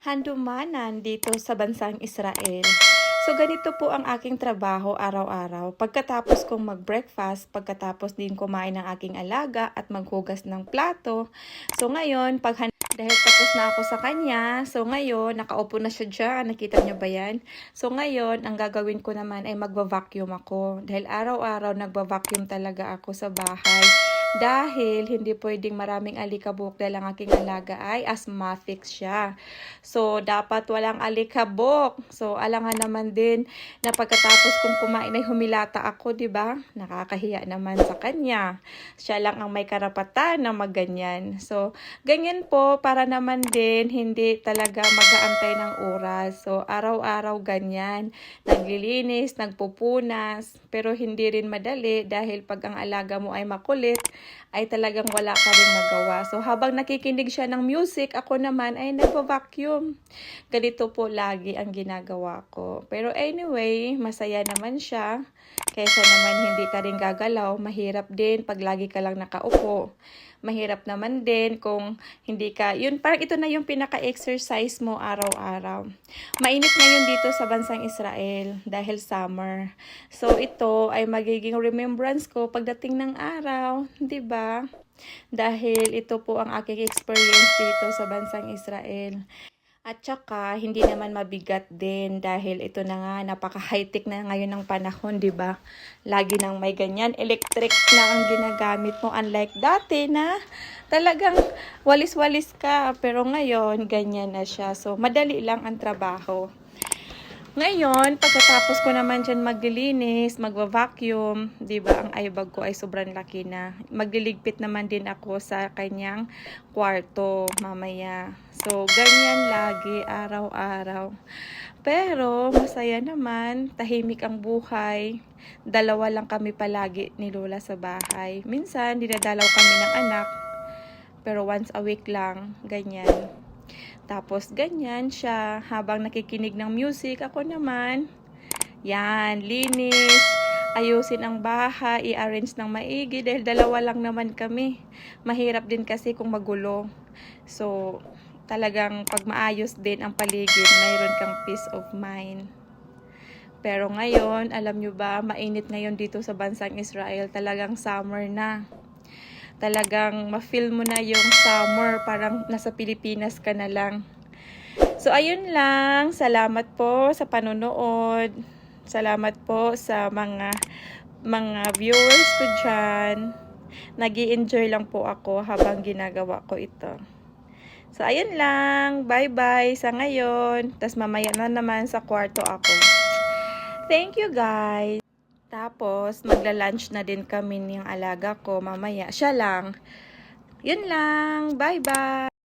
Handumanan dito sa bansang Israel. So ganito po ang aking trabaho araw-araw. Pagkatapos kong mag-breakfast, pagkatapos din kumain ng aking alaga at maghugas ng plato. So ngayon, dahil tapos na ako sa kanya, so ngayon, nakaupo na siya dyan. Nakita niyo ba yan? So ngayon, ang gagawin ko naman ay magva-vacuum ako. Dahil araw-araw nagva-vacuum talaga ako sa bahay. Dahil hindi pwedeng maraming alikabok dahil ang aking alaga ay asthmatic siya. So, dapat walang alikabok. So, alangan naman din na pagkatapos kong kumain ay humilata ako, di ba? Nakakahiya naman sa kanya. Siya lang ang may karapatan na magganyan. So, ganyan po para naman din hindi talaga mag-aantay ng oras. So, araw-araw ganyan. Naglilinis, nagpupunas, pero hindi rin madali dahil pag ang alaga mo ay makulit, ay talagang wala ka rin magawa. So, habang nakikinig siya ng music, ako naman ay nagva-vacuum. Ganito po lagi ang ginagawa ko. Pero anyway, masaya naman siya. Kaysa naman hindi ka rin gagalaw, mahirap din pag lagi ka lang nakaupo. Mahirap naman din kung hindi ka, yun, parang ito na yung pinaka-exercise mo araw-araw. Mainit ngayon dito sa bansang Israel dahil summer. So ito ay magiging remembrance ko pagdating ng araw, 'di ba? Dahil ito po ang aking experience dito sa bansang Israel. At saka, hindi naman mabigat din dahil ito na nga, napaka-high-tech na ngayon ng panahon, di ba? Lagi nang may ganyan, electric na ang ginagamit mo. Unlike dati na talagang walis-walis ka, pero ngayon, ganyan na siya. So, madali lang ang trabaho. Ngayon, pagkatapos ko naman dyan maglilinis, magva-vacuum, di ba, ang eyebag ko ay sobrang laki na. Magliligpit naman din ako sa kanyang kwarto mamaya. So, ganyan lagi, araw-araw. Pero, masaya naman, tahimik ang buhay. Dalawa lang kami palagi ni Lola sa bahay. Minsan, dinadalaw kami ng anak, pero once a week lang, ganyan. Tapos ganyan siya habang nakikinig ng music. Ako naman, yan, linis, ayusin ang bahay, i-arrange ng maigi dahil dalawa lang naman kami. Mahirap din kasi kung magulo. So, talagang pag maayos din ang paligid, mayroon kang peace of mind. Pero ngayon, alam nyo ba, mainit ngayon dito sa bansang Israel. Talagang summer na. Talagang ma-feel mo na yung summer, parang nasa Pilipinas ka na lang. So, ayun lang. Salamat po sa panonood. Salamat po sa mga viewers ko dyan. Nag-i-enjoy lang po ako habang ginagawa ko ito. So, ayun lang. Bye-bye sa ngayon. Tas mamaya na naman sa kwarto ako. Thank you, guys. Tapos, magla-lunch na din kami ng alaga ko mamaya. Siya lang. Yun lang. Bye-bye.